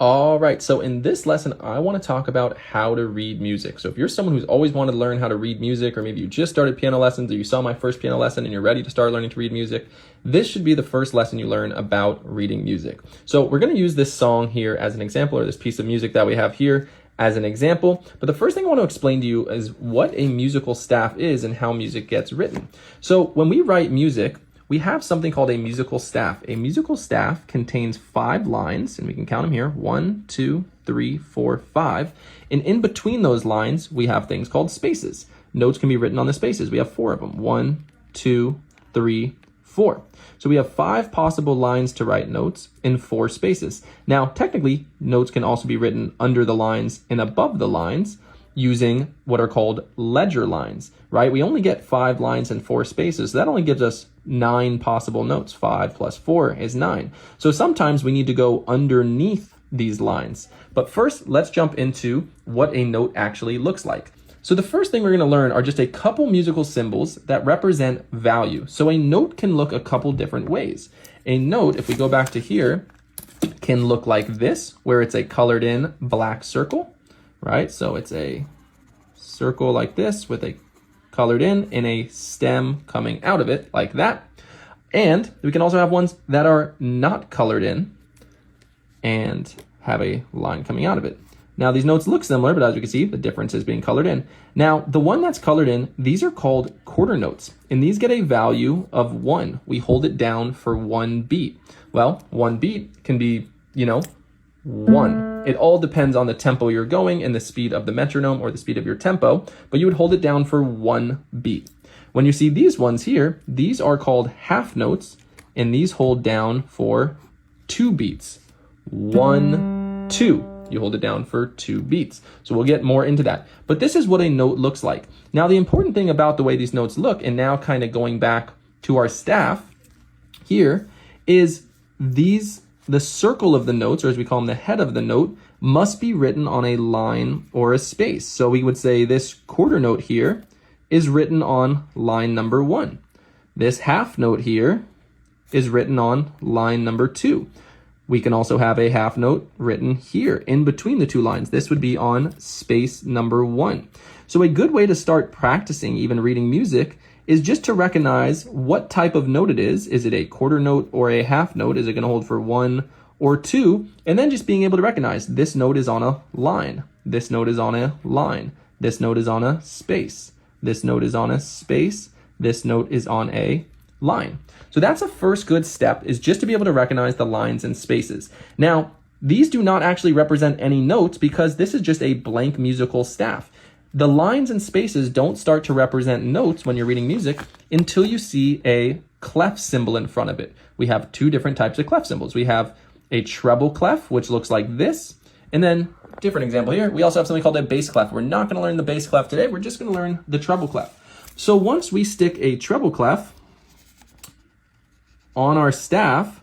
All right, so in this lesson, I want to talk about how to read music. So if you're someone who's always wanted to learn how to read music, or maybe you just started piano lessons, or you saw my first piano lesson and you're ready to start learning to read music, this should be the first lesson you learn about reading music. So we're going to use this song here as an example, or this piece of music that we have here as an example. But the first thing I want to explain to you is what a musical staff is and how music gets written. So when we write music, we have something called a musical staff. A musical staff contains 5 lines, and we can count them here. 1, 2, 3, 4, 5. And in between those lines, we have things called spaces. Notes can be written on the spaces. We have 4 of them. 1, 2, 3, 4. So we have 5 possible lines to write notes in 4 spaces. Now, technically, notes can also be written under the lines and above the lines using what are called ledger lines, right? We only get 5 lines and 4 spaces. So that only gives us 9 possible notes. 5 plus 4 is 9. So sometimes we need to go underneath these lines. But first, let's jump into what a note actually looks like. So the first thing we're going to learn are just a couple musical symbols that represent value. So a note can look a couple different ways. A note, if we go back to here, can look like this, where it's a colored in black circle, right? So it's a circle like this with a colored in and a stem coming out of it like that. And we can also have ones that are not colored in and have a line coming out of it. Now these notes look similar, but as you can see, the difference is being colored in. Now the one that's colored in, these are called quarter notes, and these get a value of 1. We hold it down for 1 beat. Well, 1 beat can be, 1. It all depends on the tempo you're going and the speed of the metronome or the speed of your tempo, but you would hold it down for 1 beat. When you see these ones here, these are called half notes, and these hold down for 2 beats. 1, 2. You hold it down for 2 beats. So we'll get more into that. But this is what a note looks like. Now, the important thing about the way these notes look, and now kind of going back to our staff here, is the circle of the notes, or as we call them, the head of the note, must be written on a line or a space. So we would say this quarter note here is written on line number 1. This half note here is written on line number 2. We can also have a half note written here in between the 2 lines. This would be on space number 1. So a good way to start practicing even reading music is just to recognize what type of note it is. Is it a quarter note or a half note? Is it going to hold for 1 or 2? And then just being able to recognize this note is on a line. This note is on a line. This note is on a space. This note is on a space. This note is on a line. So that's a first good step, is just to be able to recognize the lines and spaces. Now, these do not actually represent any notes because this is just a blank musical staff. The lines and spaces don't start to represent notes when you're reading music until you see a clef symbol in front of it. We have 2 different types of clef symbols. We have a treble clef, which looks like this. And then, different example here, we also have something called a bass clef. We're not going to learn the bass clef today. We're just going to learn the treble clef. So once we stick a treble clef on our staff,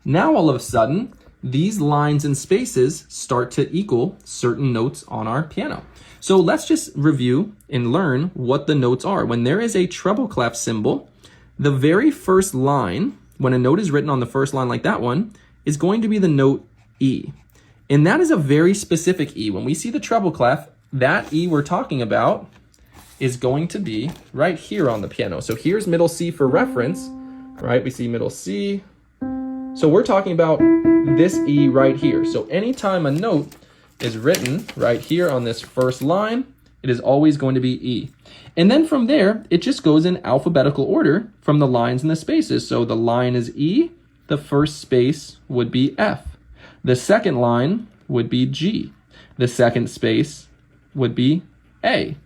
now all of a sudden, these lines and spaces start to equal certain notes on our piano. So let's just review and learn what the notes are. When there is a treble clef symbol, the very first line, when a note is written on the first line like that one, is going to be the note E. And that is a very specific E. When we see the treble clef, that E we're talking about is going to be right here on the piano. So here's middle C for reference, right? We see middle C. So we're talking about this E right here. So anytime a note is written right here on this first line, it is always going to be E. And then from there, it just goes in alphabetical order from the lines and the spaces. So the line is E, the first space would be F. The second line would be G. The second space would be A.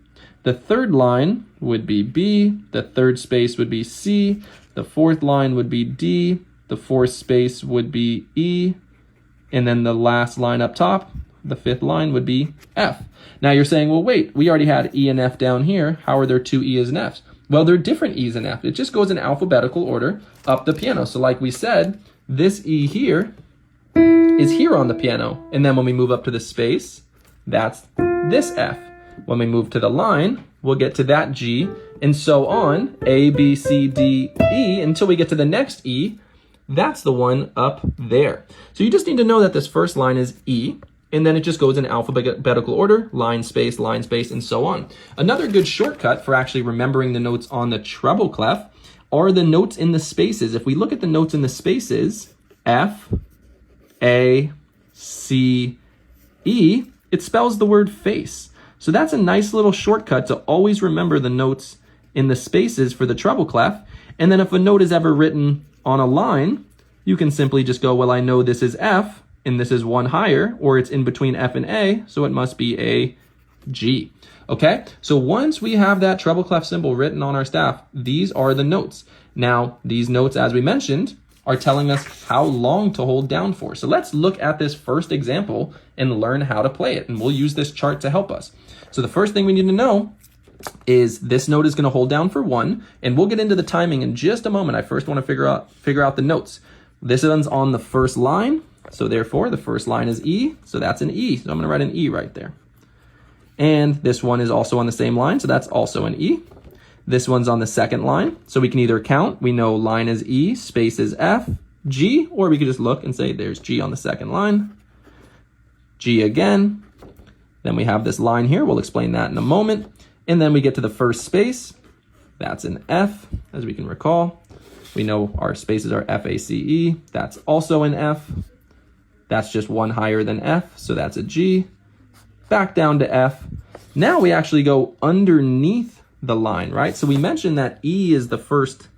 The third line would be B. The third space would be C. The fourth line would be D. The fourth space would be E. And then the last line up top, the fifth line would be F. Now you're saying, well, wait, we already had E and F down here. How are there 2 E's and F's? Well, they're different E's and F's. It just goes in alphabetical order up the piano. So like we said, this E here is here on the piano. And then when we move up to the space, that's this F. When we move to the line, we'll get to that G, and so on, A, B, C, D, E, until we get to the next E. That's the one up there. So you just need to know that this first line is E, and then it just goes in alphabetical order, line, space, and so on. Another good shortcut for actually remembering the notes on the treble clef are the notes in the spaces. If we look at the notes in the spaces, F, A, C, E, it spells the word face. So that's a nice little shortcut to always remember the notes in the spaces for the treble clef. And then if a note is ever written on a line, you can simply just go, well, I know this is F, and this is one higher, or it's in between F and A, so it must be a G. Okay, so once we have that treble clef symbol written on our staff, these are the notes. Now, these notes, as we mentioned, are telling us how long to hold down for. So let's look at this first example and learn how to play it, and we'll use this chart to help us. So the first thing we need to know is this note is going to hold down for 1, and we'll get into the timing in just a moment. I first want to figure out the notes. This one's on the first line, so therefore the first line is E, so that's an E. So I'm going to write an E right there. And this one is also on the same line, so that's also an E. This one's on the second line, so we can either count. We know line is E, space is F, G, or we could just look and say there's G on the second line, G again. Then we have this line here. We'll explain that in a moment. And then we get to the first space. That's an F, as we can recall. We know our spaces are F, A, C, E. That's also an F. That's just one higher than F, so that's a G. Back down to F. Now we actually go underneath the line, right? So we mentioned that E is the first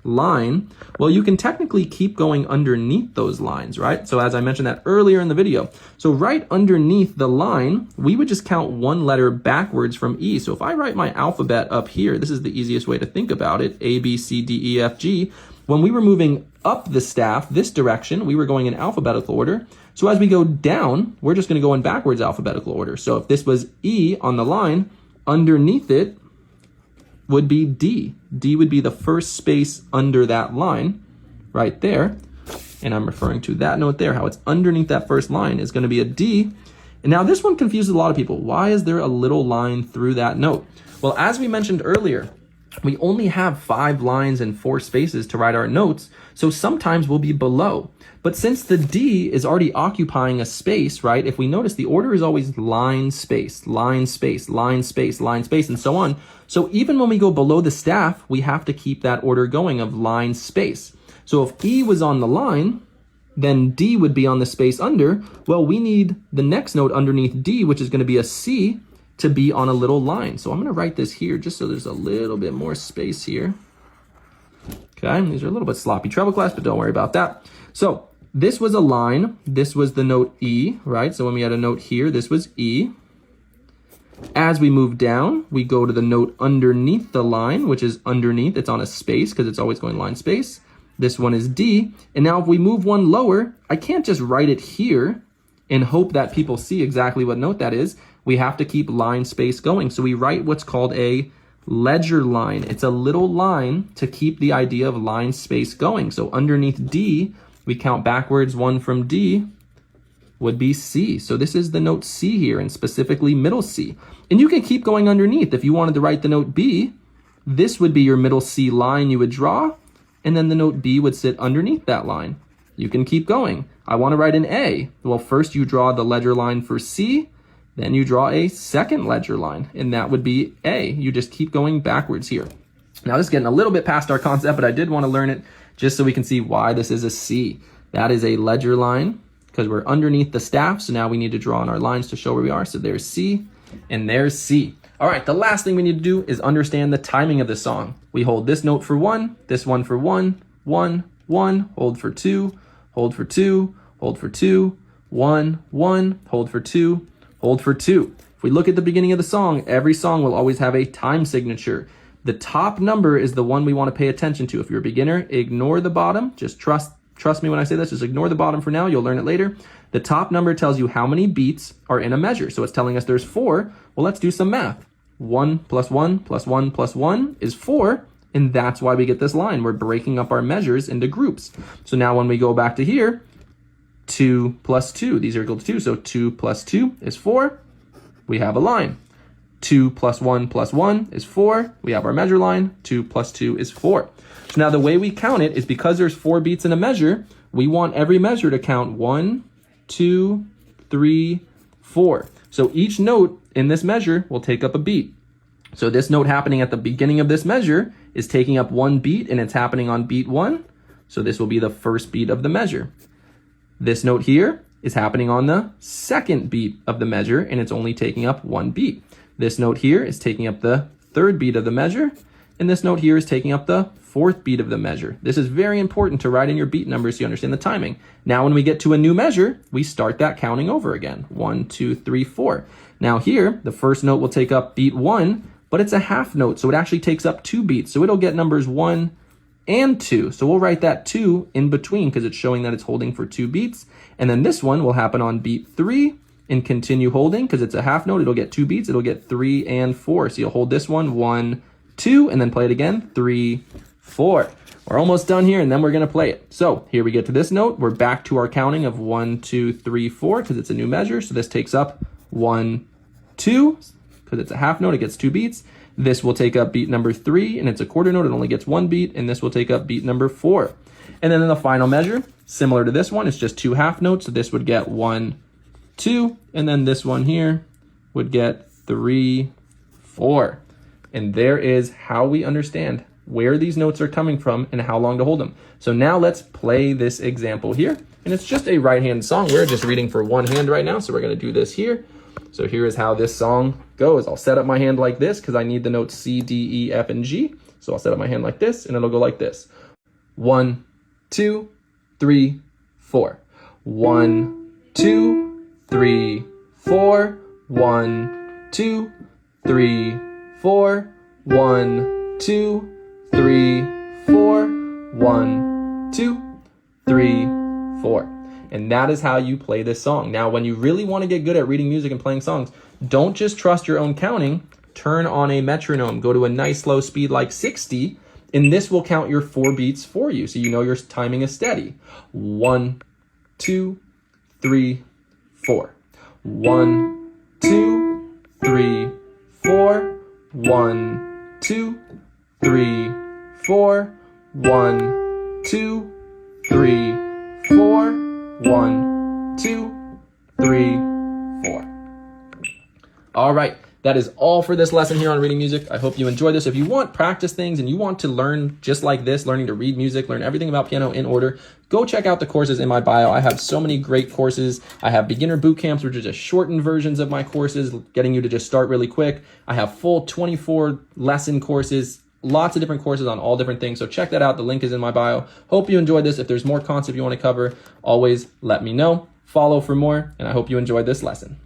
line. Well, you can technically keep going underneath those lines, right? So as I mentioned that earlier in the video, so right underneath the line, we would just count one letter backwards from E. So if I write my alphabet up here, this is the easiest way to think about it, A, B, C, D, E, F, G. When we were moving up the staff this direction, we were going in alphabetical order. So as we go down, we're just going to go in backwards alphabetical order. So if this was E on the line, underneath it would be D. D would be the first space under that line right there. And I'm referring to that note there, how it's underneath that first line is going to be a D. And now this one confuses a lot of people. Why is there a little line through that note? Well, as we mentioned earlier, we only have 5 lines and 4 spaces to write our notes, so sometimes we'll be below. But since the D is already occupying a space, right, if we notice the order is always line, space, line, space, line, space, line, space, and so on. So even when we go below the staff, we have to keep that order going of line, space. So if E was on the line, then D would be on the space under. Well, we need the next note underneath D, which is going to be a C, to be on a little line. So I'm going to write this here just so there's a little bit more space here. Okay, these are a little bit sloppy treble clefs, but don't worry about that. So this was a line. This was the note E, right? So when we had a note here, this was E. As we move down, we go to the note underneath the line, which is underneath. It's on a space because it's always going line, space. This one is D. And now if we move one lower, I can't just write it here and hope that people see exactly what note that is. We have to keep line, space going. So we write what's called a ledger line. It's a little line to keep the idea of line, space going. So underneath D, we count backwards. 1 from D would be C. So this is the note C here, and specifically middle C. And you can keep going underneath. If you wanted to write the note B, this would be your middle C line you would draw, and then the note B would sit underneath that line. You can keep going. I want to write an A. Well, first you draw the ledger line for C, then you draw a second ledger line, and that would be A. You just keep going backwards here. Now this is getting a little bit past our concept, but I did want to learn it just so we can see why this is a C. That is a ledger line because we're underneath the staff, so now we need to draw on our lines to show where we are. So there's C, and there's C. All right, the last thing we need to do is understand the timing of the song. We hold this note for 1, this one for 1, 1, 1, hold for 2, hold for 2, hold for 2, 1, 1, hold for 2, hold for 2. If we look at the beginning of the song, every song will always have a time signature. The top number is the one we want to pay attention to. If you're a beginner, ignore the bottom. Just trust me when I say this. Just ignore the bottom for now. You'll learn it later. The top number tells you how many beats are in a measure. So it's telling us there's 4. Well, let's do some math. 1 plus 1 plus 1 plus 1 is 4. And that's why we get this line. We're breaking up our measures into groups. So now when we go back to here, 2 plus 2, these are equal to 2. So 2 plus 2 is 4. We have a line. 2 plus 1 is 4. We have our measure line. 2 plus 2 is 4. So now the way we count it is because there's 4 beats in a measure, we want every measure to count 1, 2, 3, 4. So each note in this measure will take up a beat. So this note happening at the beginning of this measure is taking up 1 beat, and it's happening on beat 1. So this will be the first beat of the measure. This note here is happening on the second beat of the measure, and it's only taking up 1 beat. This note here is taking up the third beat of the measure, and this note here is taking up the fourth beat of the measure. This is very important to write in your beat numbers so you understand the timing. Now when we get to a new measure, we start that counting over again. 1, 2, 3, 4. Now here, the first note will take up beat 1, but it's a half note, so it actually takes up 2 beats. So it'll get numbers 1 and 2. So we'll write that 2 in between because it's showing that it's holding for 2 beats. And then this one will happen on beat 3 and continue holding because it's a half note. It'll get 2 beats. It'll get 3 and 4. So you'll hold this one, 1, 2, and then play it again, 3, 4. We're almost done here, and then we're going to play it. So here we get to this note. We're back to our counting of 1, 2, 3, 4 because it's a new measure. So this takes up 1, 2 because it's a half note. It gets 2 beats. This will take up beat number 3, and it's a quarter note. It only gets 1 beat, and this will take up beat number 4. And then in the final measure, similar to this one, it's just 2 half notes. So this would get 1, 2, and then this one here would get 3, 4. And there is how we understand where these notes are coming from and how long to hold them. So now let's play this example here. And it's just a right-hand song. We're just reading for one hand right now, so we're going to do this here. So here is how this song goes. I'll set up my hand like this because I need the notes C, D, E, F, and G. So I'll set up my hand like this, and it'll go like this. 1, 2, 3, 4. 1, 2, 3, 4. 1, 2, 3, 4. 1, 2, 3, 4. 1, 2, 3, 4. And that is how you play this song. Now, when you really want to get good at reading music and playing songs, don't just trust your own counting. Turn on a metronome. Go to a nice slow speed like 60, and this will count your 4 beats for you, so you know your timing is steady. 1, 2, 3, 4. 1, 2, 3, 4. 1, 2, 3, 4. 1, 2, 3, 4. 1, 2, 3, 4. All right, that is all for this lesson here on reading music. I hope you enjoyed this. If you want practice things and you want to learn just like this, learning to read music, learn everything about piano in order, go check out the courses in my bio. I have so many great courses. I have beginner boot camps, which are just shortened versions of my courses, getting you to just start really quick. I have full 24 lesson courses, lots of different courses on all different things. So check that out. The link is in my bio. Hope you enjoyed this. If there's more concepts you want to cover, always let me know. Follow for more, and I hope you enjoyed this lesson.